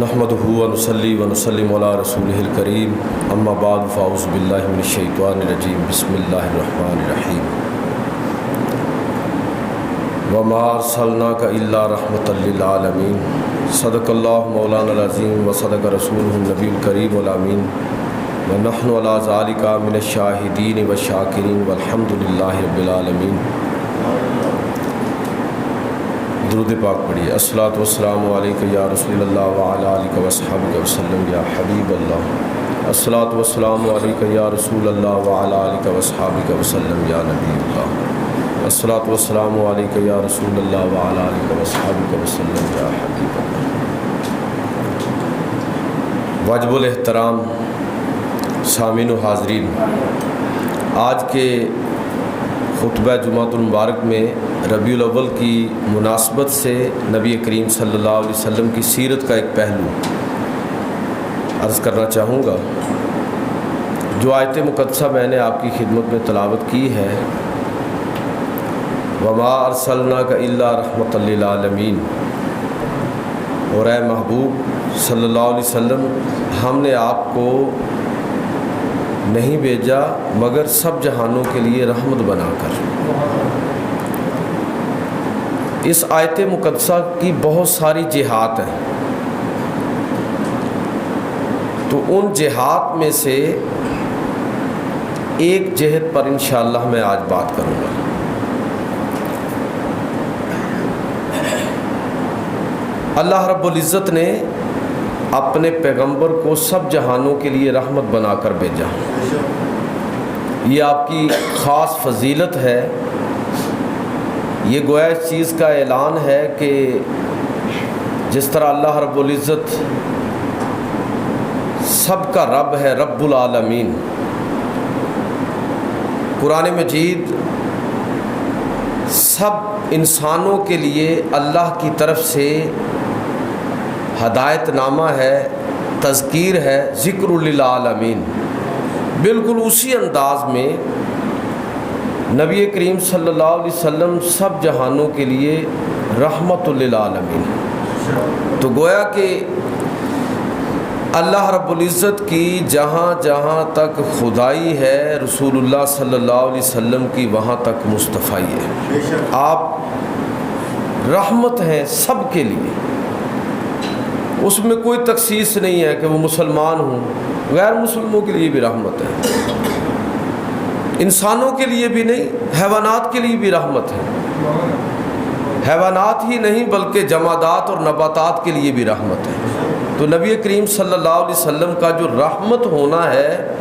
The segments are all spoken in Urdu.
نحمدہ ونصلی ونسلم علی رسولہ الکریم اما بعد فاعوذ باللہ من الشیطان الرجیم بسم اللہ الرحمن الرحیم وما ارسلناک الا رحمۃ للعالمین صدق اللہ مولانا العظیم وصدق رسولہ النبی الکریم الامین ونحن علی ذالک من الشاہدین والشاکرین والحمد للہ رب العالمین۔ درود پاک پڑھیے۔ الصلاۃ والسلام علیک یا رسول اللہ وعلی آلک واصحابک وسلم یا حبیب اللہ۔ الصلاۃ والسلام علیک یا رسول اللہ وعلی آلک واصحابک وسلم یا نبی اللہ۔ الصلاۃ والسلام علیک یا رسول اللہ وعلی آلک واصحابک وسلم یا حبیب اللہ۔ واجب الاحترام سامعین و حاضرین، آج کے خطبہ جمعۃ المبارک میں ربیع الاول کی مناسبت سے نبی کریم صلی اللہ علیہ وسلم کی سیرت کا ایک پہلو عرض کرنا چاہوں گا۔ جو آیت مقدسہ میں نے آپ کی خدمت میں تلاوت کی ہے، وما ارسلناک الا رحمۃ للعالمین، اور اے محبوب صلی اللہ علیہ وسلم، ہم نے آپ کو نہیں بھیجا مگر سب جہانوں کے لیے رحمت بنا کر۔ اس آیت مقدسہ کی بہت ساری جہات ہیں، تو ان جہات میں سے ایک جہت پر انشاءاللہ میں آج بات کروں گا۔ اللہ رب العزت نے اپنے پیغمبر کو سب جہانوں کے لیے رحمت بنا کر بھیجا۔ یہ آپ کی خاص فضیلت ہے۔ یہ گویا اس چیز کا اعلان ہے کہ جس طرح اللہ رب العزت سب کا رب ہے، رب العالمین، قرآن مجید سب انسانوں کے لیے اللہ کی طرف سے ہدایت نامہ ہے، تذکیر ہے، ذکر للعالمین۔ بالکل اسی انداز میں نبی کریم صلی اللہ علیہ وسلم سب جہانوں کے لیے رحمت للعالمین۔ تو گویا کہ اللہ رب العزت کی جہاں جہاں تک خدائی ہے، رسول اللہ صلی اللہ علیہ وسلم کی وہاں تک مصطفی ہے۔ آپ رحمت ہیں سب کے لیے، اس میں کوئی تخصیص نہیں ہے کہ وہ مسلمان ہوں، غیر مسلموں کے لیے بھی رحمت ہے، انسانوں کے لیے بھی نہیں، حیوانات کے لیے بھی رحمت ہے۔ حیوانات ہی نہیں بلکہ جمادات اور نباتات کے لیے بھی رحمت ہے۔ تو نبی کریم صلی اللہ علیہ وسلم کا جو رحمت ہونا ہے،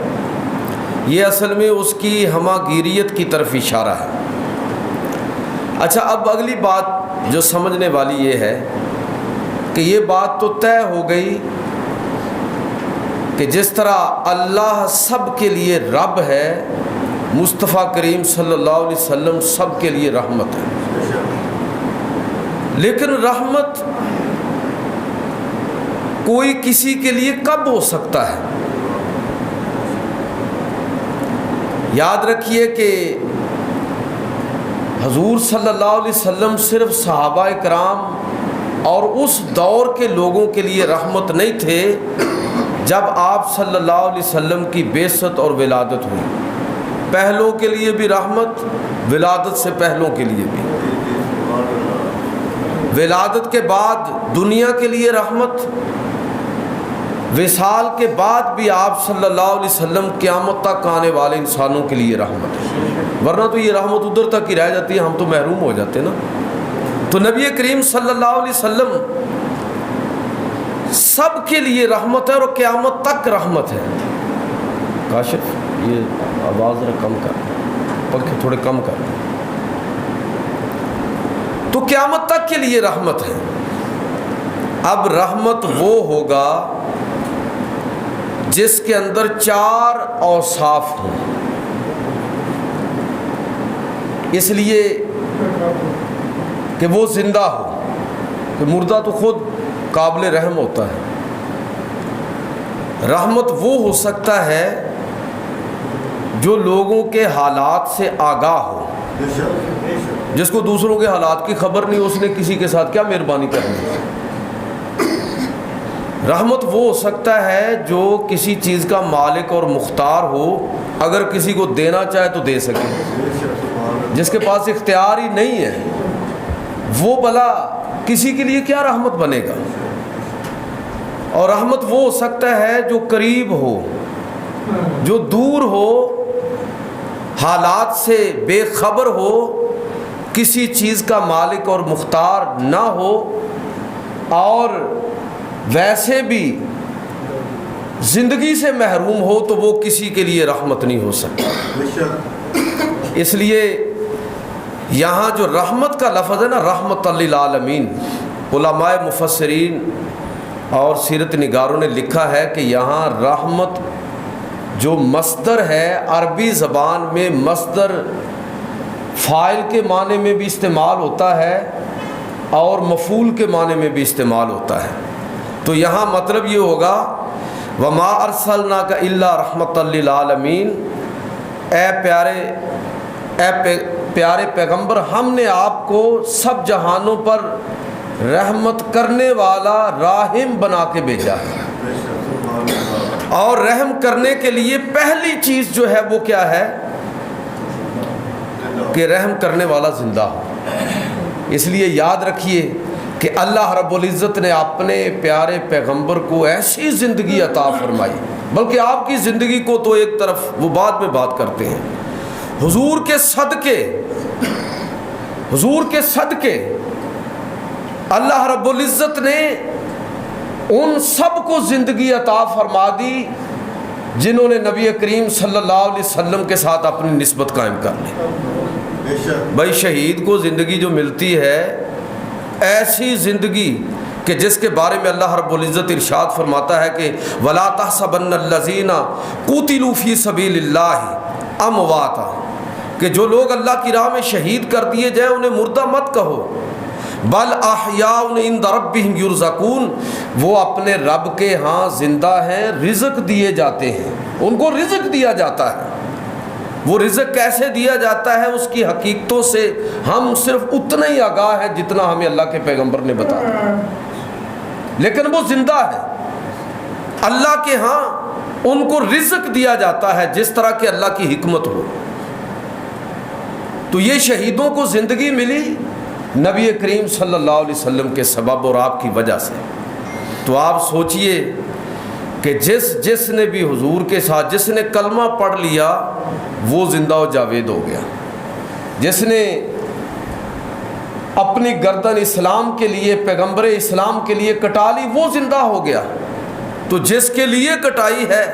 یہ اصل میں اس کی ہماگیریت کی طرف اشارہ ہے۔ اچھا، اب اگلی بات جو سمجھنے والی یہ ہے کہ یہ بات تو طے ہو گئی کہ جس طرح اللہ سب کے لیے رب ہے، مصطفیٰ کریم صلی اللہ علیہ وسلم سب کے لیے رحمت ہے۔ لیکن رحمت کوئی کسی کے لیے کب ہو سکتا ہے؟ یاد رکھیے کہ حضور صلی اللہ علیہ وسلم صرف صحابہ کرام اور اس دور کے لوگوں کے لیے رحمت نہیں تھے جب آپ صلی اللہ علیہ وسلم کی بعثت اور ولادت ہوئی، پہلوں کے لیے بھی رحمت، ولادت سے پہلوں کے لیے بھی، ولادت کے بعد دنیا کے لیے رحمت، وصال کے بعد بھی آپ صلی اللہ علیہ وسلم قیامت تک آنے والے انسانوں کے لیے رحمت ہے۔ ورنہ تو یہ رحمت ادھر تک ہی رہ جاتی ہے، ہم تو محروم ہو جاتے نا۔ تو نبی کریم صلی اللہ علیہ وسلم سب کے لیے رحمت ہے اور قیامت تک رحمت ہے۔ کاشف یہ آواز ذرا کم کر، پنکھے تھوڑے کم کر۔ تو قیامت تک کے لیے رحمت ہے۔ اب رحمت وہ ہوگا جس کے اندر 4 اوصاف ہوں۔ اس لیے کہ وہ زندہ ہو، کہ مردہ تو خود قابل رحم ہوتا ہے۔ رحمت وہ ہو سکتا ہے جو لوگوں کے حالات سے آگاہ ہو، جس کو دوسروں کے حالات کی خبر نہیں، اس نے کسی کے ساتھ کیا مہربانی کرنی۔ رحمت وہ ہو سکتا ہے جو کسی چیز کا مالک اور مختار ہو، اگر کسی کو دینا چاہے تو دے سکے، جس کے پاس اختیار ہی نہیں ہے وہ بھلا کسی کے لیے کیا رحمت بنے گا۔ اور رحمت وہ ہو سکتا ہے جو قریب ہو، جو دور ہو، حالات سے بے خبر ہو، کسی چیز کا مالک اور مختار نہ ہو، اور ویسے بھی زندگی سے محروم ہو، تو وہ کسی کے لیے رحمت نہیں ہو سکتا۔ اس لیے یہاں جو رحمت کا لفظ ہے نا، رحمت للعالمین، علماء مفسرین اور سیرت نگاروں نے لکھا ہے کہ یہاں رحمت جو مصدر ہے، عربی زبان میں مصدر فاعل کے معنی میں بھی استعمال ہوتا ہے اور مفعول کے معنی میں بھی استعمال ہوتا ہے۔ تو یہاں مطلب یہ ہوگا وَمَا أَرْسَلْنَاكَ إِلَّا رَحْمَةً لِّلْعَالَمِينَ، اے پیارے پیغمبر، ہم نے آپ کو سب جہانوں پر رحمت کرنے والا راحم بنا کے بھیجا ہے۔ اور رحم کرنے کے لیے پہلی چیز جو ہے وہ کیا ہے کہ رحم کرنے والا زندہ ہو۔ اس لیے یاد رکھیے کہ اللہ رب العزت نے اپنے پیارے پیغمبر کو ایسی زندگی عطا فرمائی، بلکہ آپ کی زندگی کو تو ایک طرف وہ بعد میں بات کرتے ہیں، حضور کے صدقے اللہ رب العزت نے ان سب کو زندگی عطا فرما دی جنہوں نے نبی کریم صلی اللہ علیہ وسلم کے ساتھ اپنی نسبت قائم کر لی۔ بھائی شہید کو زندگی جو ملتی ہے، ایسی زندگی کہ جس کے بارے میں اللہ رب العزت ارشاد فرماتا ہے کہ وَلَا تَحْسَبَنَّ الَّذِينَ قُتِلُوا فِي سَبِيلِ اللَّهِ أَمْوَاتًا، کہ جو لوگ اللہ کی راہ میں شہید کر دیے جائیں انہیں مردہ مت کہو، بل احیاء عند ربہم یرزقون، وہ اپنے رب کے ہاں زندہ ہیں، رزق دیے جاتے ہیں، ان کو رزق دیا جاتا ہے۔ وہ رزق کیسے دیا جاتا ہے اس کی حقیقتوں سے ہم صرف اتنا ہی آگاہ ہے جتنا ہمیں اللہ کے پیغمبر نے بتایا، لیکن وہ زندہ ہے، اللہ کے ہاں ان کو رزق دیا جاتا ہے جس طرح کہ اللہ کی حکمت ہو۔ تو یہ شہیدوں کو زندگی ملی نبی کریم صلی اللہ علیہ وسلم کے سبب اور آپ کی وجہ سے۔ تو آپ سوچئے کہ جس نے بھی حضور کے ساتھ، جس نے کلمہ پڑھ لیا وہ زندہ و جاوید ہو گیا، جس نے اپنی گردن اسلام کے لیے، پیغمبر اسلام کے لیے کٹا لی وہ زندہ ہو گیا۔ تو جس کے لیے کٹائی ہے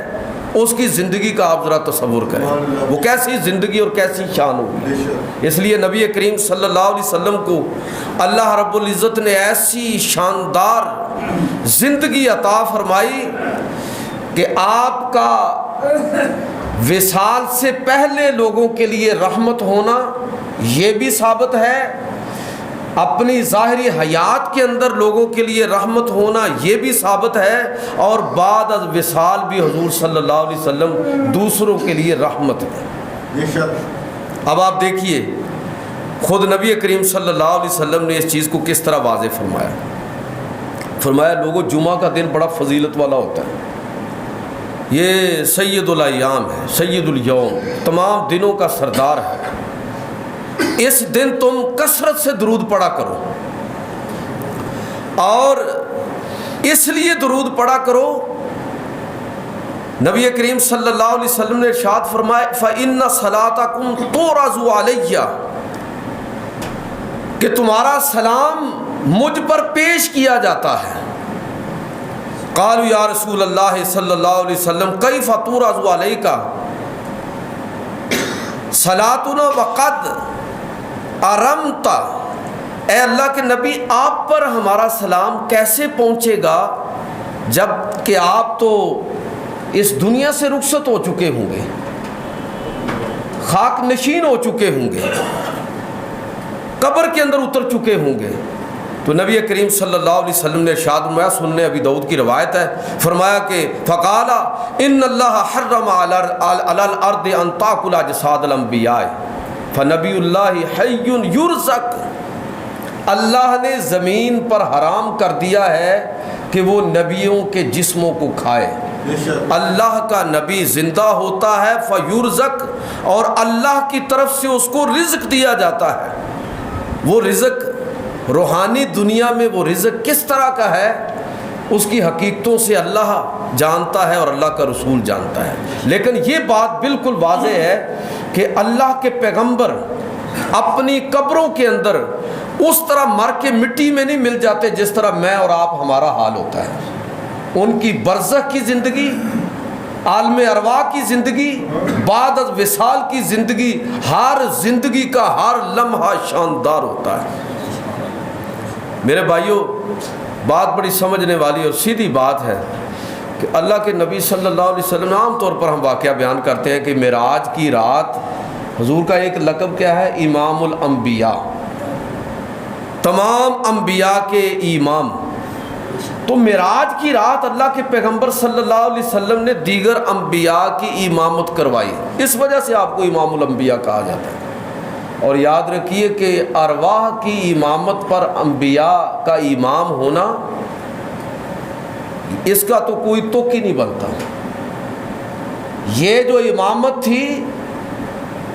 اس کی زندگی کا آپ ذرا تصور کریں، وہ کیسی زندگی اور کیسی شان ہوگی۔ اس لیے نبی کریم صلی اللہ علیہ وسلم کو اللہ رب العزت نے ایسی شاندار زندگی عطا فرمائی کہ آپ کا وصال سے پہلے لوگوں کے لیے رحمت ہونا یہ بھی ثابت ہے، اپنی ظاہری حیات کے اندر لوگوں کے لیے رحمت ہونا یہ بھی ثابت ہے، اور بعد از وصال بھی حضور صلی اللہ علیہ وسلم دوسروں کے لیے رحمت ہے۔ اب آپ دیکھیے خود نبی کریم صلی اللہ علیہ وسلم نے اس چیز کو کس طرح واضح فرمایا لوگوں جمعہ کا دن بڑا فضیلت والا ہوتا ہے، یہ سید الایام ہے، سید الیوم، تمام دنوں کا سردار ہے۔ اس دن تم کثرت سے درود پڑھا کرو، اور اس لیے درود پڑھا کرو، نبی کریم صلی اللہ علیہ وسلم نے ارشاد فرمایا فَإِنَّ صَلَاتَكُمْ تُعْرَضُ عَلَيَّ، کہ تمہارا سلام مجھ پر پیش کیا جاتا ہے۔ قالوا یا رسول اللہ صلی اللہ علیہ وسلم کیف تُعْرَضُ عَلَيْكَ صلاتنا وقد ارمتا، اے اللہ کے نبی آپ پر ہمارا سلام کیسے پہنچے گا جب کہ آپ تو اس دنیا سے رخصت ہو چکے ہوں گے، خاک نشین ہو چکے ہوں گے، قبر کے اندر اتر چکے ہوں گے۔ تو نبی کریم صلی اللہ علیہ وسلم نے ارشاد فرمایا، سننے ابی داؤد کی روایت ہے، فرمایا کہ فقال ان اللہ حرم علی الارض ان تاکل اجساد الانبیاء فنبی اللہ حی یرزق، اللہ نے زمین پر حرام کر دیا ہے کہ وہ نبیوں کے جسموں کو کھائے۔ اللہ کا نبی زندہ ہوتا ہے فیرزق، اور اللہ کی طرف سے اس کو رزق دیا جاتا ہے۔ وہ رزق روحانی دنیا میں وہ رزق کس طرح کا ہے، اس کی حقیقتوں سے اللہ جانتا ہے اور اللہ کا رسول جانتا ہے۔ لیکن یہ بات بالکل واضح ہے کہ اللہ کے پیغمبر اپنی قبروں کے اندر اس طرح مر کے مٹی میں نہیں مل جاتے جس طرح میں اور آپ ہمارا حال ہوتا ہے۔ ان کی برزخ کی زندگی، عالم ارواح کی زندگی، بعد از وصال کی زندگی، ہر زندگی کا ہر لمحہ شاندار ہوتا ہے۔ میرے بھائیوں، بات بڑی سمجھنے والی اور سیدھی بات ہے کہ اللہ کے نبی صلی اللہ علیہ وسلم، عام طور پر ہم واقعہ بیان کرتے ہیں کہ معراج کی رات حضور کا ایک لقب کیا ہے، امام الانبیاء، تمام انبیاء کے امام۔ تو معراج کی رات اللہ کے پیغمبر صلی اللہ علیہ وسلم نے دیگر انبیاء کی امامت کروائی، اس وجہ سے آپ کو امام الانبیاء کہا جاتا ہے۔ اور یاد رکھیے کہ ارواح کی امامت پر انبیاء کا امام ہونا، اس کا تو کوئی تک ہی نہیں بنتا۔ یہ جو امامت تھی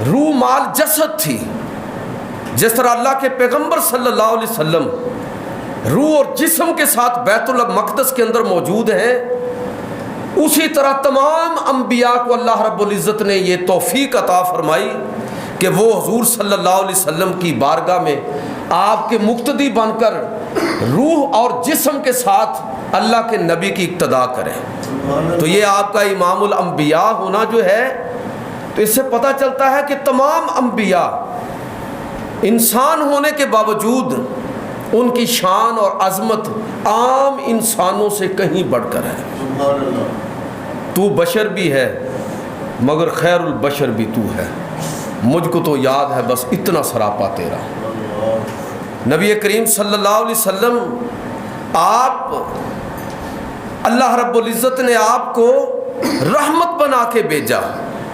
روح مال جسد تھی، جس طرح اللہ کے پیغمبر صلی اللہ علیہ وسلم روح اور جسم کے ساتھ بیت المقدس کے اندر موجود ہیں، اسی طرح تمام انبیاء کو اللہ رب العزت نے یہ توفیق عطا فرمائی کہ وہ حضور صلی اللہ علیہ وسلم کی بارگاہ میں آپ کے مقتدی بن کر روح اور جسم کے ساتھ اللہ کے نبی کی اقتداء کریں۔ تو یہ آپ کا امام الانبیاء ہونا جو ہے، تو اس سے پتہ چلتا ہے کہ تمام انبیاء انسان ہونے کے باوجود ان کی شان اور عظمت عام انسانوں سے کہیں بڑھ کر ہے۔ تو بشر بھی ہے مگر خیر البشر بھی تو ہے، مجھ کو تو یاد ہے بس اتنا سراپا تیرا۔ نبی کریم صلی اللہ علیہ وسلم، آپ اللہ رب العزت نے آپ کو رحمت بنا کے بھیجا،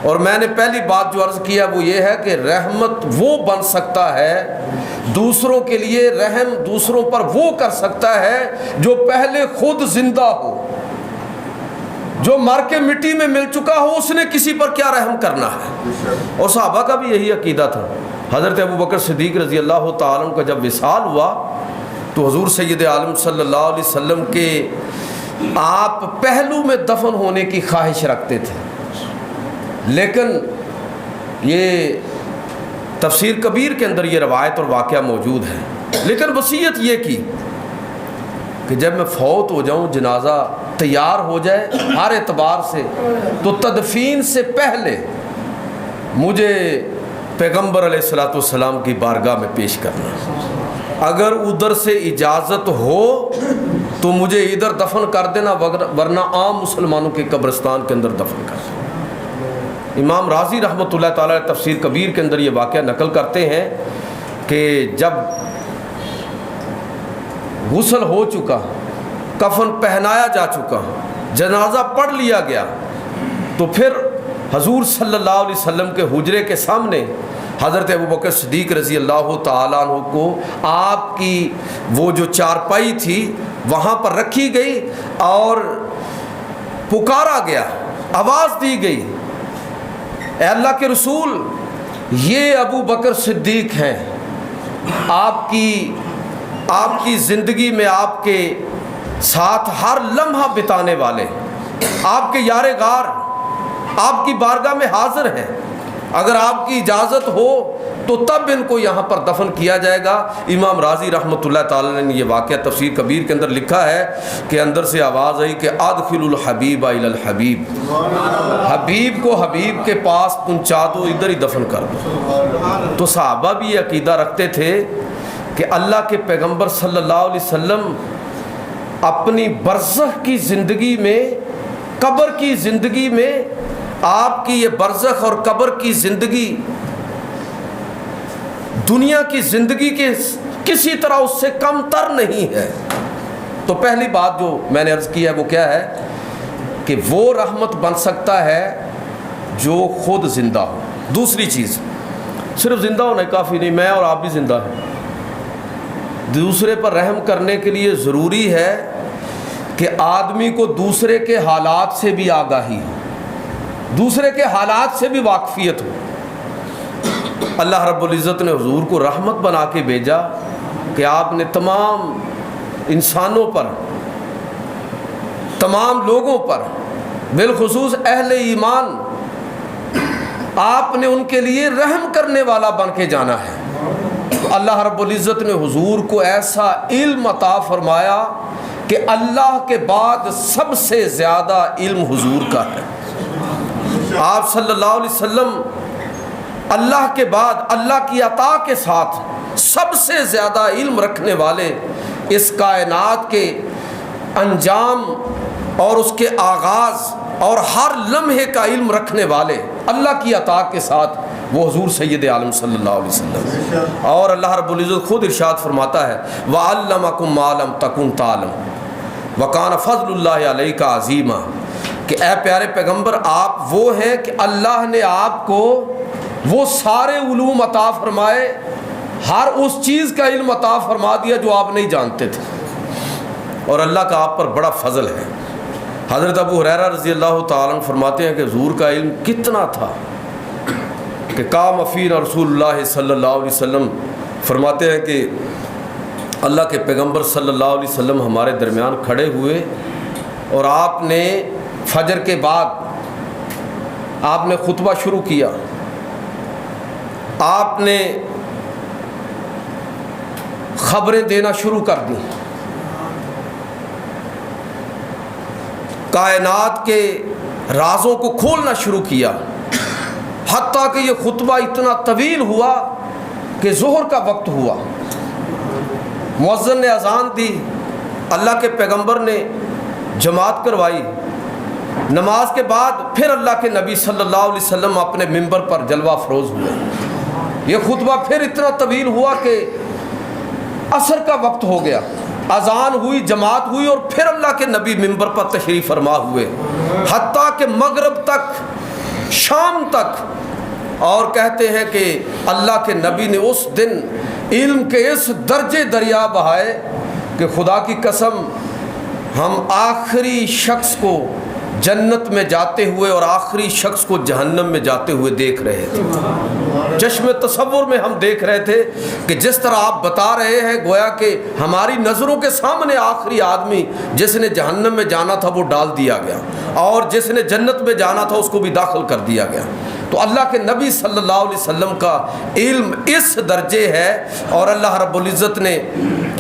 اور میں نے پہلی بات جو عرض کیا وہ یہ ہے کہ رحمت وہ بن سکتا ہے، دوسروں کے لیے رحم دوسروں پر وہ کر سکتا ہے جو پہلے خود زندہ ہو۔ جو مر کے مٹی میں مل چکا ہو، اس نے کسی پر کیا رحم کرنا ہے۔ اور صحابہ کا بھی یہی عقیدہ تھا۔ حضرت ابوبکر صدیق رضی اللہ تعالیٰ عنہ کا جب وصال ہوا تو حضور سید عالم صلی اللہ علیہ وسلم کے آپ پہلو میں دفن ہونے کی خواہش رکھتے تھے، لیکن یہ تفسیر کبیر کے اندر یہ روایت اور واقعہ موجود ہے، لیکن وصیت یہ کی کہ جب میں فوت ہو جاؤں، جنازہ تیار ہو جائے ہر اعتبار سے، تو تدفین سے پہلے مجھے پیغمبر علیہ الصلوۃ والسلام کی بارگاہ میں پیش کرنا، اگر ادھر سے اجازت ہو تو مجھے ادھر دفن کر دینا، ورنہ عام مسلمانوں کے قبرستان کے اندر دفن کر دینا۔ امام رازی رحمۃ اللہ تعالیٰ تفسیر کبیر کے اندر یہ واقعہ نقل کرتے ہیں کہ جب غسل ہو چکا، کفن پہنایا جا چکا، جنازہ پڑھ لیا گیا، تو پھر حضور صلی اللہ علیہ وسلم کے حجرے کے سامنے حضرت ابوبکر صدیق رضی اللہ تعالیٰ عنہ کو آپ کی وہ جو چارپائی تھی وہاں پر رکھی گئی اور پکارا گیا، آواز دی گئی، اے اللہ کے رسول، یہ ابو بکر صدیق ہیں، آپ کی زندگی میں آپ کے ساتھ ہر لمحہ بتانے والے، آپ کے یار غار آپ کی بارگاہ میں حاضر ہیں، اگر آپ کی اجازت ہو تو تب ان کو یہاں پر دفن کیا جائے گا۔ امام رازی رحمۃ اللہ تعالی نے یہ واقعہ تفسیر کبیر کے اندر لکھا ہے کہ اندر سے آواز آئی کہ ادخل الحبیب الی الحبیب، حبیب کو حبیب کے پاس پہنچا دو، ادھر ہی دفن کر دو۔ تو صحابہ بھی یہ عقیدہ رکھتے تھے کہ اللہ کے پیغمبر صلی اللہ علیہ وسلم اپنی برزخ کی زندگی میں، قبر کی زندگی میں، آپ کی یہ برزخ اور قبر کی زندگی دنیا کی زندگی کے کسی طرح اس سے کم تر نہیں ہے۔ تو پہلی بات جو میں نے عرض کی ہے وہ کیا ہے کہ وہ رحمت بن سکتا ہے جو خود زندہ ہو۔ دوسری چیز، صرف زندہ ہونا کافی نہیں، میں اور آپ بھی زندہ ہیں۔ دوسرے پر رحم کرنے کے لیے ضروری ہے کہ آدمی کو دوسرے کے حالات سے بھی آگاہی ہو، دوسرے کے حالات سے بھی واقفیت ہو۔ اللہ رب العزت نے حضور کو رحمت بنا کے بھیجا کہ آپ نے تمام انسانوں پر، تمام لوگوں پر، بالخصوص اہل ایمان، آپ نے ان کے لیے رحم کرنے والا بن کے جانا ہے۔ تو اللہ رب العزت نے حضور کو ایسا علم عطا فرمایا کہ اللہ کے بعد سب سے زیادہ علم حضور کا ہے۔ آپ صلی اللہ علیہ وسلم اللہ کے بعد اللہ کی عطا کے ساتھ سب سے زیادہ علم رکھنے والے، اس کائنات کے انجام اور اس کے آغاز اور ہر لمحے کا علم رکھنے والے، اللہ کی عطا کے ساتھ وہ حضور سید عالم صلی اللہ علیہ وسلم۔ اور اللہ رب العزت خود ارشاد فرماتا ہے وَعَلَّمَكُمْ مَا لَمْ تَكُنْ تَعْلَمُ وَكَانَ فَضْلُ اللَّهِ عَلَيْكَ عَظِيمًا، کہ اے پیارے پیغمبر آپ وہ ہیں کہ اللہ نے آپ کو وہ سارے علوم عطا فرمائے، ہر اس چیز کا علم عطا فرما دیا جو آپ نہیں جانتے تھے، اور اللہ کا آپ پر بڑا فضل ہے۔ حضرت ابو ہریرہ رضی اللہ تعالیٰ عنہ فرماتے ہیں کہ حضور کا علم کتنا تھا کہ قام فینا رسول اللہ صلی اللہ علیہ وسلم، فرماتے ہیں کہ اللہ کے پیغمبر صلی اللہ علیہ وسلم ہمارے درمیان کھڑے ہوئے اور آپ نے فجر کے بعد آپ نے خطبہ شروع کیا، آپ نے خبریں دینا شروع کر دیں، کائنات کے رازوں کو کھولنا شروع کیا، حتیٰ کہ یہ خطبہ اتنا طویل ہوا کہ ظہر کا وقت ہوا، مؤذن نے اذان دی، اللہ کے پیغمبر نے جماعت کروائی، نماز کے بعد پھر اللہ کے نبی صلی اللہ علیہ وسلم اپنے منبر پر جلوہ افروز ہوئے، یہ خطبہ پھر اتنا طویل ہوا کہ عصر کا وقت ہو گیا، اذان ہوئی، جماعت ہوئی، اور پھر اللہ کے نبی منبر پر تشریف فرما ہوئے، حتیٰ کہ مغرب تک، شام تک، اور کہتے ہیں کہ اللہ کے نبی نے اس دن علم کے اس درجے دریا بہائے کہ خدا کی قسم ہم آخری شخص کو جنت میں جاتے ہوئے اور آخری شخص کو جہنم میں جاتے ہوئے دیکھ رہے تھے۔ چشم تصور میں ہم دیکھ رہے تھے کہ جس طرح آپ بتا رہے ہیں گویا کہ ہماری نظروں کے سامنے آخری آدمی جس نے جہنم میں جانا تھا وہ ڈال دیا گیا، اور جس نے جنت میں جانا تھا اس کو بھی داخل کر دیا گیا۔ تو اللہ کے نبی صلی اللہ علیہ وسلم کا علم اس درجے ہے، اور اللہ رب العزت نے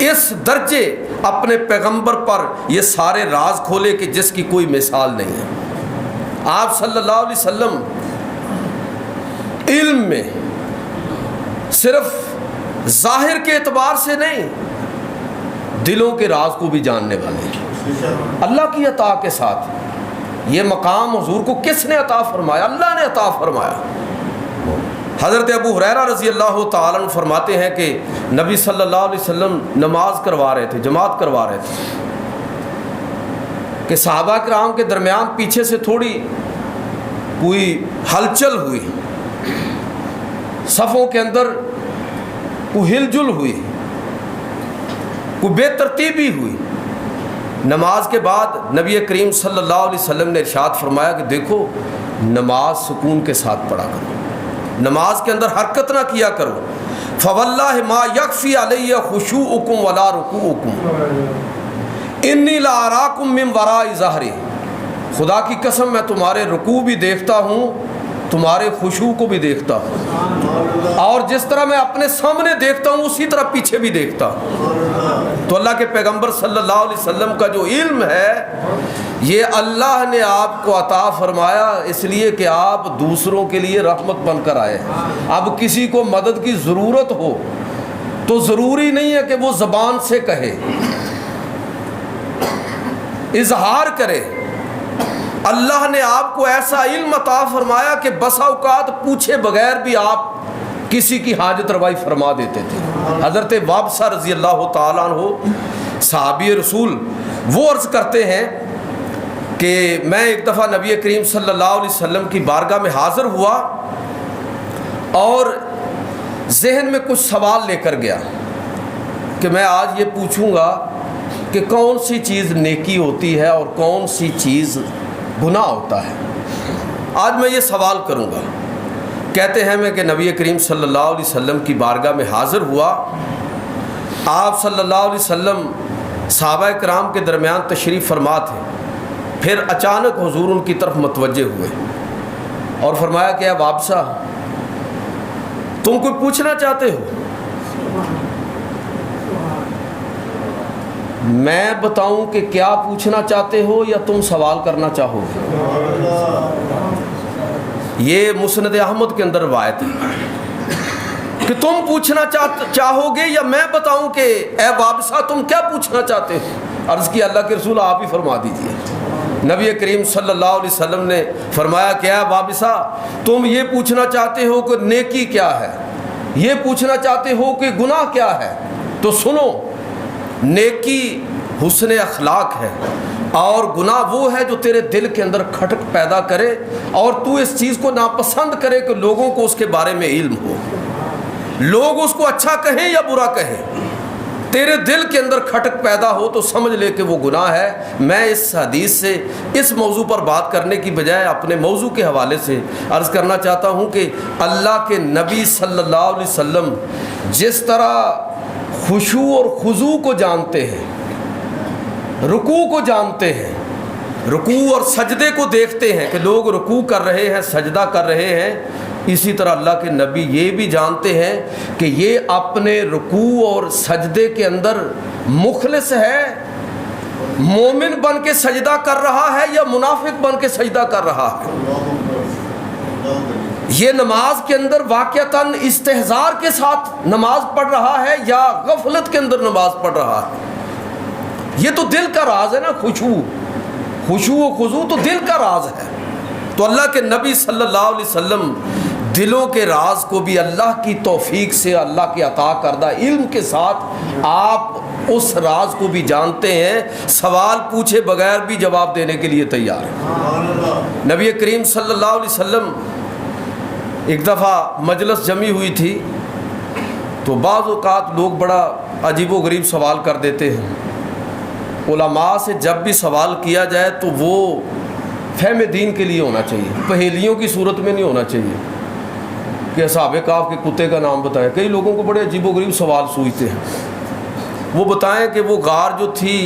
اس درجے اپنے پیغمبر پر یہ سارے راز کھولے کہ جس کی کوئی مثال نہیں ہے۔ آپ صلی اللہ علیہ وسلم علم میں صرف ظاہر کے اعتبار سے نہیں، دلوں کے راز کو بھی جاننے والے ہیں۔ اللہ کی عطا کے ساتھ یہ مقام حضور کو کس نے عطا فرمایا؟ اللہ نے عطا فرمایا۔ حضرت ابو ہریرہ رضی اللہ تعالیٰ عنہ فرماتے ہیں کہ نبی صلی اللہ علیہ وسلم نماز کروا رہے تھے، جماعت کروا رہے تھے، کہ صحابہ کرام کے درمیان پیچھے سے تھوڑی کوئی ہلچل ہوئی، صفوں کے اندر کوئی ہل جل ہوئی، کوئی بے ترتیبی ہوئی۔ نماز کے بعد نبی کریم صلی اللہ علیہ وسلم نے ارشاد فرمایا کہ دیکھو نماز سکون کے ساتھ پڑھا کرو، نماز کے اندر حرکت نہ کیا کرو۔ فواللہ ما یکفی علی خشوعکم ولا رکوعکم انی لا اراکم من وراء ظہری، خدا کی قسم میں تمہارے رکوع بھی دیکھتا ہوں، تمہارے خشوع کو بھی دیکھتا ہوں، اور جس طرح میں اپنے سامنے دیکھتا ہوں اسی طرح پیچھے بھی دیکھتا ہوں۔ تو اللہ کے پیغمبر صلی اللہ علیہ وسلم کا جو علم ہے یہ اللہ نے آپ کو عطا فرمایا اس لیے کہ آپ دوسروں کے لیے رحمت بن کر آئے۔ اب کسی کو مدد کی ضرورت ہو تو ضروری نہیں ہے کہ وہ زبان سے کہے، اظہار کرے۔ اللہ نے آپ کو ایسا علم عطا فرمایا کہ بسا اوقات پوچھے بغیر بھی آپ کسی کی حاجت روائی فرما دیتے تھے۔ حضرت وابصہ رضی اللہ تعالیٰ عنہ صحابی رسول وہ عرض کرتے ہیں کہ میں ایک دفعہ نبی کریم صلی اللہ علیہ وسلم کی بارگاہ میں حاضر ہوا اور ذہن میں کچھ سوال لے کر گیا کہ میں آج یہ پوچھوں گا کہ کون سی چیز نیکی ہوتی ہے اور کون سی چیز گناہ ہوتا ہے۔ آج میں یہ سوال کروں گا۔ کہتے ہیں میں کہ نبی کریم صلی اللہ علیہ وسلم کی بارگاہ میں حاضر ہوا، آپ صلی اللہ علیہ وسلم صحابہ کرام کے درمیان تشریف فرما تھے، پھر اچانک حضور ان کی طرف متوجہ ہوئے اور فرمایا کہ اے وابسہ، تم کوئی پوچھنا چاہتے ہو؟ میں بتاؤں کہ کیا پوچھنا چاہتے ہو یا تم سوال کرنا چاہو گے؟ یہ مسند احمد کے اندر روایت ہے کہ تم پوچھنا چاہو گے یا میں بتاؤں کہ اے وابسہ تم کیا پوچھنا چاہتے ہو؟ عرض کی اللہ کے رسول آپ ہی فرما دیجئے۔ نبی کریم صلی اللہ علیہ وسلم نے فرمایا کہ اے وابسہ، تم یہ پوچھنا چاہتے ہو کہ نیکی کیا ہے، یہ پوچھنا چاہتے ہو کہ گناہ کیا ہے، تو سنو، نیکی حسن اخلاق ہے اور گناہ وہ ہے جو تیرے دل کے اندر کھٹک پیدا کرے اور تو اس چیز کو ناپسند کرے کہ لوگوں کو اس کے بارے میں علم ہو، لوگ اس کو اچھا کہیں یا برا کہیں، تیرے دل کے اندر کھٹک پیدا ہو تو سمجھ لے کہ وہ گناہ ہے۔ میں اس حدیث سے اس موضوع پر بات کرنے کی بجائے اپنے موضوع کے حوالے سے عرض کرنا چاہتا ہوں کہ اللہ کے نبی صلی اللہ علیہ وسلم جس طرح خشوع اور خضوع کو جانتے ہیں، رکوع کو جانتے ہیں، رکوع اور سجدے کو دیکھتے ہیں کہ لوگ رکوع کر رہے ہیں، سجدہ کر رہے ہیں، اسی طرح اللہ کے نبی یہ بھی جانتے ہیں کہ یہ اپنے رکوع اور سجدے کے اندر مخلص ہے، مومن بن کے سجدہ کر رہا ہے یا منافق بن کے سجدہ کر رہا ہے، یہ نماز کے اندر واقعتاً استحضار کے ساتھ نماز پڑھ رہا ہے یا غفلت کے اندر نماز پڑھ رہا ہے۔ یہ تو دل کا راز ہے نا، خشوع و خضوع تو دل کا راز ہے۔ تو اللہ کے نبی صلی اللہ علیہ وسلم دلوں کے راز کو بھی اللہ کی توفیق سے، اللہ کے عطا کردہ علم کے ساتھ آپ اس راز کو بھی جانتے ہیں، سوال پوچھے بغیر بھی جواب دینے کے لیے تیار ہیں۔ نبی کریم صلی اللہ علیہ وسلم ایک دفعہ مجلس جمی ہوئی تھی تو بعض اوقات لوگ بڑا عجیب و غریب سوال کر دیتے ہیں۔ علماء سے جب بھی سوال کیا جائے تو وہ فہم دین کے لیے ہونا چاہیے، پہیلیوں کی صورت میں نہیں ہونا چاہیے کہ اصحاب کہف کے کتے کا نام بتائیں۔ کئی لوگوں کو بڑے عجیب و غریب سوال سوچتے ہیں، وہ بتائیں کہ وہ غار جو تھی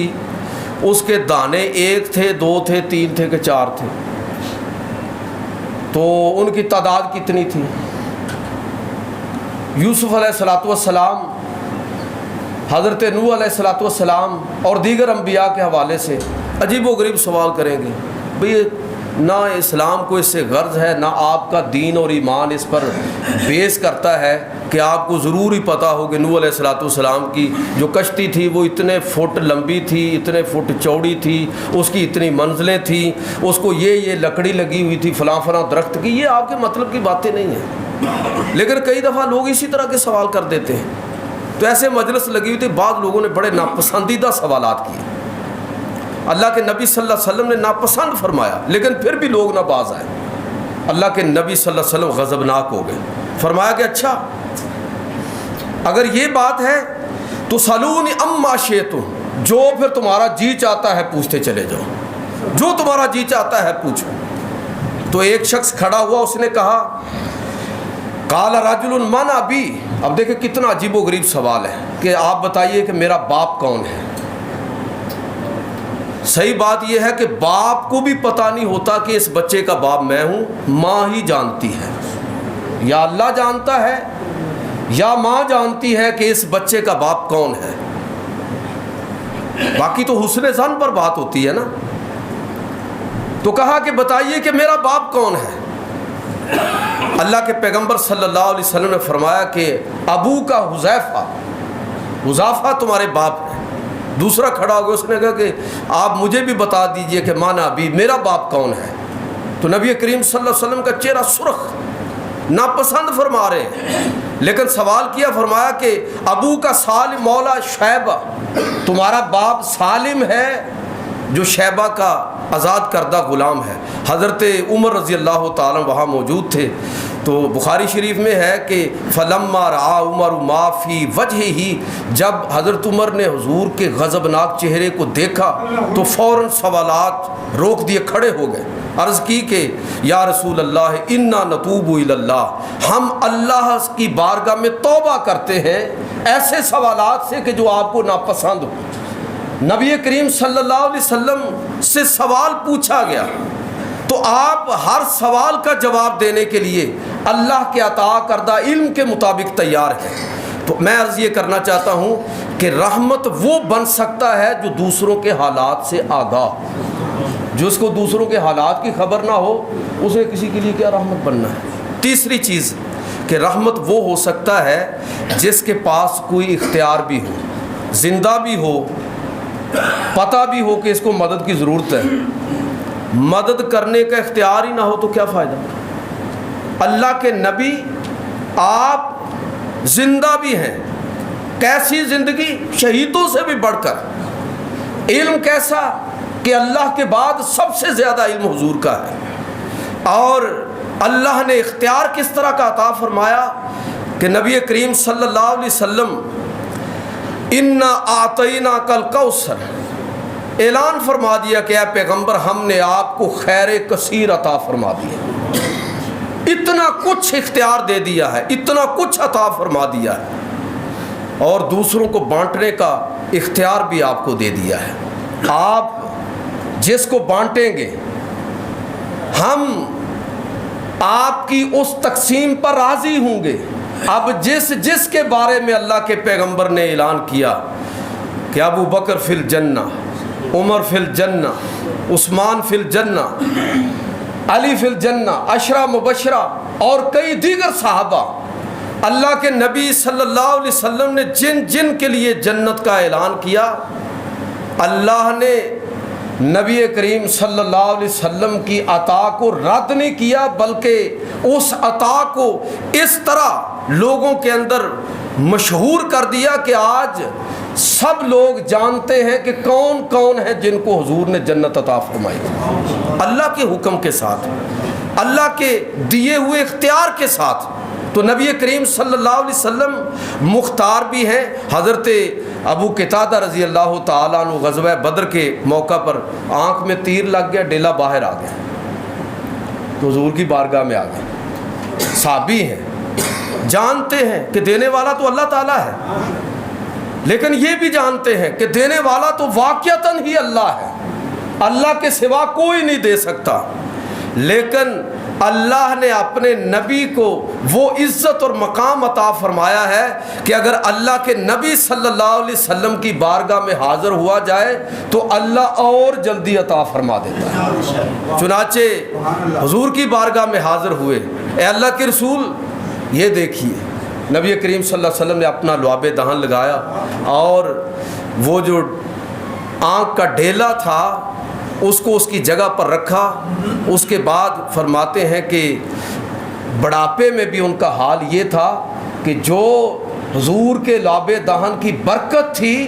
اس کے دانے 1 تھے، 2 تھے، 3 تھے کہ 4 تھے، تو ان کی تعداد کتنی تھی؟ یوسف علیہ السلام، حضرت نوح علیہ السلام اور دیگر انبیاء کے حوالے سے عجیب و غریب سوال کریں گے۔ بھئی نہ اسلام کو اس سے غرض ہے، نہ آپ کا دین اور ایمان اس پر بیس کرتا ہے کہ آپ کو ضرور ہی پتہ ہو کہ نوح علیہ السلام کی جو کشتی تھی وہ اتنے فٹ لمبی تھی، اتنے فٹ چوڑی تھی، اس کی اتنی منزلیں تھیں، اس کو یہ لکڑی لگی ہوئی تھی فلاں فلاں درخت کی۔ یہ آپ کے مطلب کی باتیں نہیں ہیں، لیکن کئی دفعہ لوگ اسی طرح کے سوال کر دیتے ہیں۔ تو ایسے مجلس لگی ہوئی تھی، بعض لوگوں نے بڑے ناپسندیدہ سوالات کیے، اللہ کے نبی صلی اللہ علیہ وسلم نے ناپسند فرمایا، لیکن پھر بھی لوگ نہ باز آئے۔ اللہ کے نبی صلی اللہ علیہ وسلم غضبناک ہو گئے، فرمایا کہ اچھا اگر یہ بات ہے تو سلونی اما شئتم، جو پھر تمہارا جی چاہتا ہے پوچھتے چلے جاؤ، جو تمہارا جی چاہتا ہے پوچھو۔ تو ایک شخص کھڑا ہوا، اس نے کہا قال رجل من ابی۔ اب دیکھیں کتنا عجیب و غریب سوال ہے کہ آپ بتائیے کہ میرا باپ کون ہے۔ صحیح بات یہ ہے کہ باپ کو بھی پتہ نہیں ہوتا کہ اس بچے کا باپ میں ہوں، ماں ہی جانتی ہے، یا اللہ جانتا ہے یا ماں جانتی ہے کہ اس بچے کا باپ کون ہے۔ باقی تو حسن ظن پر بات ہوتی ہے نا۔ تو کہا کہ بتائیے کہ میرا باپ کون ہے۔ اللہ کے پیغمبر صلی اللہ علیہ وسلم نے فرمایا کہ ابو کا حذیفہ تمہارے باپ ہے۔ دوسرا کھڑا ہو گیا، اس نے کہا کہ آپ مجھے بھی بتا دیجئے کہ مانا ابھی میرا باپ کون ہے۔ تو نبی کریم صلی اللہ علیہ وسلم کا چہرہ سرخ، ناپسند فرما رہے ہیں، لیکن سوال کیا، فرمایا کہ ابو کا سالم مولا شیبہ، تمہارا باپ سالم ہے جو شیبہ کا آزاد کردہ غلام ہے۔ حضرت عمر رضی اللہ تعالیٰ وہاں موجود تھے، تو تو بخاری شریف میں ہے کہ فلما رعا عمر ما فی وجہہ، جب حضرت عمر نے حضور کے غضبناک چہرے کو دیکھا تو فوراً سوالات روک دیے، کھڑے ہو گئے، عرض کی کہ یا رسول اللہ انا نتوب الی اللہ، ہم اللہ کی بارگاہ میں توبہ کرتے ہیں ایسے سوالات سے کہ جو آپ کو ناپسند ہو۔ نبی کریم صلی اللہ علیہ وسلم سے سوال پوچھا گیا تو آپ ہر سوال کا جواب دینے کے لیے اللہ کے عطا کردہ علم کے مطابق تیار ہیں۔ تو میں عرض یہ کرنا چاہتا ہوں کہ رحمت وہ بن سکتا ہے جو دوسروں کے حالات سے آگاہ، جس کو دوسروں کے حالات کی خبر نہ ہو، اسے کسی کے لیے کیا رحمت بننا ہے۔ تیسری چیز کہ رحمت وہ ہو سکتا ہے جس کے پاس کوئی اختیار بھی ہو، زندہ بھی ہو، پتہ بھی ہو کہ اس کو مدد کی ضرورت ہے، مدد کرنے کا اختیار ہی نہ ہو تو کیا فائدہ۔ اللہ کے نبی آپ زندہ بھی ہیں، کیسی زندگی، شہیدوں سے بھی بڑھ کر، علم کیسا کہ اللہ کے بعد سب سے زیادہ علم حضور کا ہے، اور اللہ نے اختیار کس طرح کا عطا فرمایا کہ نبی کریم صلی اللہ علیہ وسلم انا اعطیناک الکوثر، اعلان فرما دیا کہ اے پیغمبر ہم نے آپ کو خیر کثیر عطا فرما دیا، اتنا کچھ اختیار دے دیا ہے، اتنا کچھ عطا فرما دیا ہے، اور دوسروں کو بانٹنے کا اختیار بھی آپ کو دے دیا ہے۔ آپ جس کو بانٹیں گے ہم آپ کی اس تقسیم پر راضی ہوں گے۔ اب جس کے بارے میں اللہ کے پیغمبر نے اعلان کیا کہ ابو بکر فی الجنہ، عمر فی الجنہ، عثمان فی الجنہ، علی فی الجنہ، عشرہ مبشرہ اور کئی دیگر صحابہ، اللہ کے نبی صلی اللہ علیہ وسلم نے جن جن کے لیے جنت کا اعلان کیا، اللہ نے نبی کریم صلی اللہ علیہ وسلم کی عطا کو رد نہیں کیا، بلکہ اس عطا کو اس طرح لوگوں کے اندر مشہور کر دیا کہ آج سب لوگ جانتے ہیں کہ کون کون ہیں جن کو حضور نے جنت عطا فرمائی، اللہ کے حکم کے ساتھ، اللہ کے دیے ہوئے اختیار کے ساتھ۔ تو نبی کریم صلی اللہ علیہ وسلم مختار بھی ہیں۔ حضرت ابو قتادہ رضی اللہ تعالیٰ عنہ غزوہ بدر کے موقع پر آنکھ میں تیر لگ گیا، ڈیلا باہر آ گیا، تو حضور کی بارگاہ میں آ گئے۔ صحابی ہیں، جانتے ہیں کہ دینے والا تو اللہ تعالیٰ ہے، لیکن یہ بھی جانتے ہیں کہ دینے والا تو واقعتاً ہی اللہ ہے، اللہ کے سوا کوئی نہیں دے سکتا، لیکن اللہ نے اپنے نبی کو وہ عزت اور مقام عطا فرمایا ہے کہ اگر اللہ کے نبی صلی اللہ علیہ وسلم کی بارگاہ میں حاضر ہوا جائے تو اللہ اور جلدی عطا فرما دیتا ہے۔ چنانچہ حضور کی بارگاہ میں حاضر ہوئے، اے اللہ کے رسول یہ دیکھیے، نبی کریم صلی اللہ علیہ وسلم نے اپنا لعاب دہن لگایا اور وہ جو آنکھ کا ڈھیلا تھا اس کو اس کی جگہ پر رکھا۔ اس کے بعد فرماتے ہیں کہ بڑھاپے میں بھی ان کا حال یہ تھا کہ جو حضور کے لعاب دہن کی برکت تھی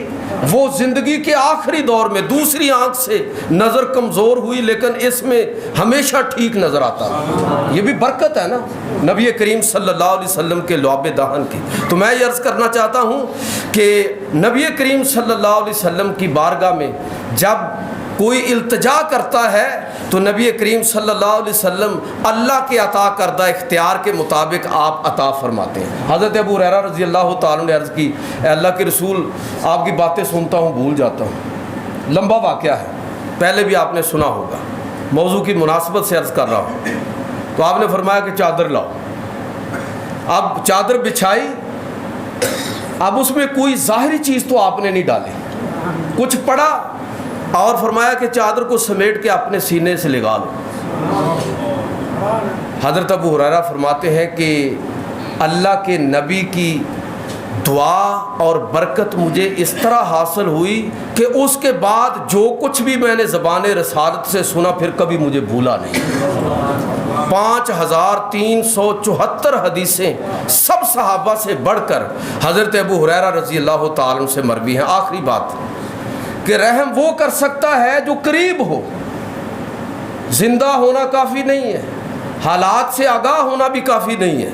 وہ زندگی کے آخری دور میں دوسری آنکھ سے نظر کمزور ہوئی، لیکن اس میں ہمیشہ ٹھیک نظر آتا ہے۔ یہ بھی برکت ہے نا نبی کریم صلی اللہ علیہ وسلم کے لعاب دہن کی۔ تو میں یہ عرض کرنا چاہتا ہوں کہ نبی کریم صلی اللہ علیہ وسلم کی بارگاہ میں جب کوئی التجا کرتا ہے تو نبی کریم صلی اللہ علیہ وسلم اللہ کے عطا کردہ اختیار کے مطابق آپ عطا فرماتے ہیں۔ حضرت ابو ہریرہ رضی اللہ تعالیٰ نے عرض کی، اے اللہ کے رسول آپ کی باتیں سنتا ہوں بھول جاتا ہوں۔ لمبا واقعہ ہے، پہلے بھی آپ نے سنا ہوگا، موضوع کی مناسبت سے عرض کر رہا ہوں۔ تو آپ نے فرمایا کہ چادر لاؤ۔ اب چادر بچھائی، اب اس میں کوئی ظاہری چیز تو آپ نے نہیں ڈالی، کچھ پڑا اور فرمایا کہ چادر کو سمیٹ کے اپنے سینے سے لگا لو۔ حضرت ابو ہریرہ فرماتے ہیں کہ اللہ کے نبی کی دعا اور برکت مجھے اس طرح حاصل ہوئی کہ اس کے بعد جو کچھ بھی میں نے زبان رسالت سے سنا پھر کبھی مجھے بھولا نہیں۔ 5374 حدیثیں سب صحابہ سے بڑھ کر حضرت ابو ہریرہ رضی اللہ تعالیٰ عنہ سے مروی ہیں۔ آخری بات کہ رحم وہ کر سکتا ہے جو قریب ہو، زندہ ہونا کافی نہیں ہے، حالات سے آگاہ ہونا بھی کافی نہیں ہے،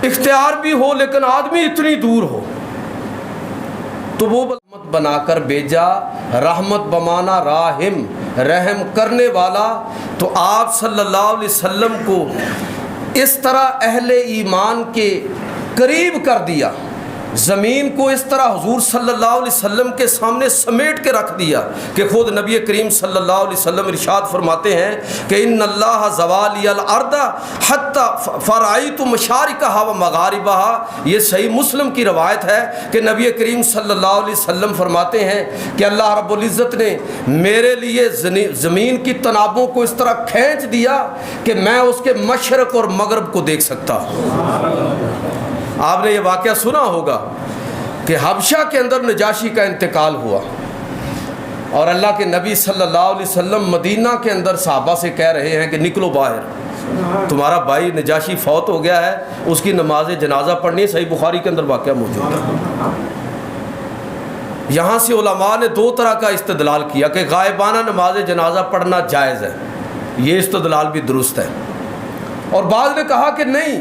اختیار بھی ہو لیکن آدمی اتنی دور ہو، تو وہ رحمت بنا کر بھیجا۔ رحمت بمانا راہم، رحم کرنے والا۔ تو آپ صلی اللہ علیہ وسلم کو اس طرح اہل ایمان کے قریب کر دیا، زمین کو اس طرح حضور صلی اللہ علیہ وسلم کے سامنے سمیٹ کے رکھ دیا کہ خود نبی کریم صلی اللہ علیہ وسلم ارشاد فرماتے ہیں کہ ان اللہ زوالی الارض حتی فرعیت مشارقہا و مغاربہا۔ یہ صحیح مسلم کی روایت ہے کہ نبی کریم صلی اللہ علیہ وسلم فرماتے ہیں کہ اللہ رب العزت نے میرے لیے زمین کی تنابوں کو اس طرح کھینچ دیا کہ میں اس کے مشرق اور مغرب کو دیکھ سکتا ہوں۔ آپ نے یہ واقعہ سنا ہوگا کہ حبشہ کے اندر نجاشی کا انتقال ہوا اور اللہ کے نبی صلی اللہ علیہ وسلم مدینہ کے اندر صحابہ سے کہہ رہے ہیں کہ نکلو باہر، تمہارا بھائی نجاشی فوت ہو گیا ہے، اس کی نماز جنازہ پڑھنی ہے۔ صحیح بخاری کے اندر واقعہ موجود ہے۔ یہاں سے علماء نے دو طرح کا استدلال کیا کہ غائبانہ نماز جنازہ پڑھنا جائز ہے، یہ استدلال بھی درست ہے، اور بعض نے کہا کہ نہیں،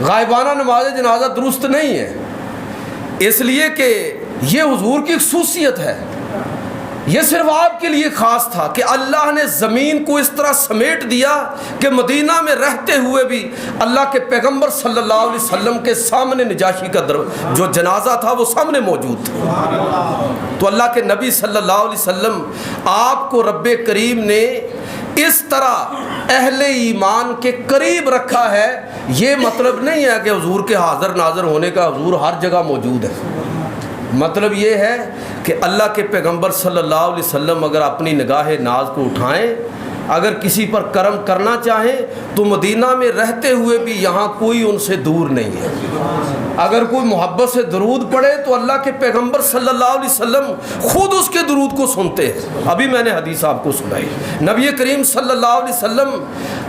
غائبانہ نماز جنازہ درست نہیں ہے، اس لیے کہ یہ حضور کی خصوصیت ہے، یہ صرف آپ کے لیے خاص تھا کہ اللہ نے زمین کو اس طرح سمیٹ دیا کہ مدینہ میں رہتے ہوئے بھی اللہ کے پیغمبر صلی اللہ علیہ وسلم کے سامنے نجاشی کا جو جنازہ تھا وہ سامنے موجود تھا۔ تو اللہ کے نبی صلی اللہ علیہ وسلم آپ کو رب کریم نے اس طرح اہل ایمان کے قریب رکھا ہے۔ یہ مطلب نہیں ہے کہ حضور کے حاضر ناظر ہونے کا، حضور ہر جگہ موجود ہے۔ مطلب یہ ہے کہ اللہ کے پیغمبر صلی اللہ علیہ وسلم اگر اپنی نگاہ ناز کو اٹھائیں، اگر کسی پر کرم کرنا چاہیں تو مدینہ میں رہتے ہوئے بھی یہاں کوئی ان سے دور نہیں ہے۔ اگر کوئی محبت سے درود پڑھے تو اللہ کے پیغمبر صلی اللہ علیہ وسلم خود اس کے درود کو سنتے ہیں۔ ابھی میں نے حدیث آپ کو سنائی، نبی کریم صلی اللہ علیہ وسلم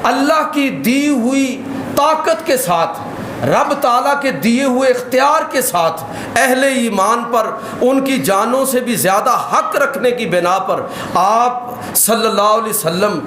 اللہ کی دی ہوئی طاقت کے ساتھ، رب تعالیٰ کے دیے ہوئے اختیار کے ساتھ اہل ایمان پر ان کی جانوں سے بھی زیادہ حق رکھنے کی بنا پر آپ صلی اللہ علیہ وسلم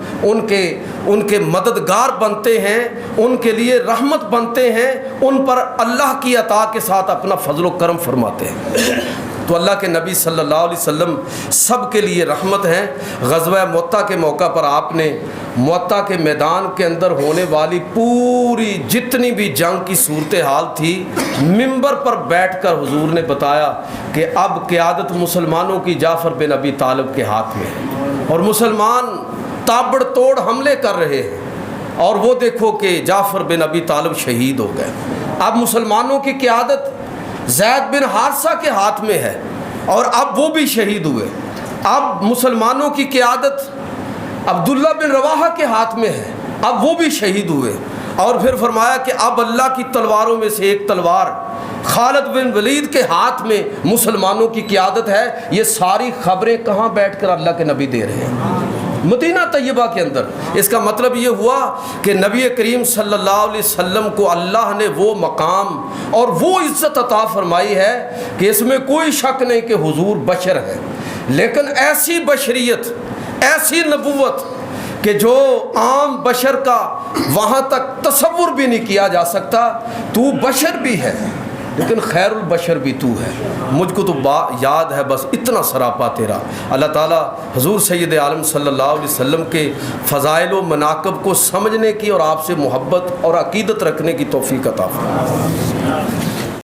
ان کے مددگار بنتے ہیں، ان کے لیے رحمت بنتے ہیں، ان پر اللہ کی عطا کے ساتھ اپنا فضل و کرم فرماتے ہیں۔ تو اللہ کے نبی صلی اللہ علیہ وسلم سب کے لیے رحمت ہیں۔ غزوہ مؤتہ کے موقع پر آپ نے مؤتہ کے میدان کے اندر ہونے والی پوری جتنی بھی جنگ کی صورتحال تھی، منبر پر بیٹھ کر حضور نے بتایا کہ اب قیادت مسلمانوں کی جعفر بن ابی طالب کے ہاتھ میں ہے، اور مسلمان تابڑ توڑ حملے کر رہے ہیں، اور وہ دیکھو کہ جعفر بن ابی طالب شہید ہو گئے۔ اب مسلمانوں کی قیادت زید بن حارثہ کے ہاتھ میں ہے، اور اب وہ بھی شہید ہوئے۔ اب مسلمانوں کی قیادت عبداللہ بن رواحہ کے ہاتھ میں ہے، اب وہ بھی شہید ہوئے۔ اور پھر فرمایا کہ اب اللہ کی تلواروں میں سے ایک تلوار خالد بن ولید کے ہاتھ میں مسلمانوں کی قیادت ہے۔ یہ ساری خبریں کہاں بیٹھ کر اللہ کے نبی دے رہے ہیں؟ مدینہ طیبہ کے اندر۔ اس کا مطلب یہ ہوا کہ نبی کریم صلی اللہ علیہ وسلم کو اللہ نے وہ مقام اور وہ عزت عطا فرمائی ہے کہ اس میں کوئی شک نہیں کہ حضور بشر ہے، لیکن ایسی بشریت، ایسی نبوت کہ جو عام بشر کا وہاں تک تصور بھی نہیں کیا جا سکتا۔ تو بشر بھی ہے لیکن خیر البشر بھی تو ہے۔ مجھ کو تو یاد ہے بس اتنا سراپا تیرا۔ اللہ تعالیٰ حضور سید عالم صلی اللہ علیہ وسلم کے فضائل و مناقب کو سمجھنے کی اور آپ سے محبت اور عقیدت رکھنے کی توفیق عطا فرمائے۔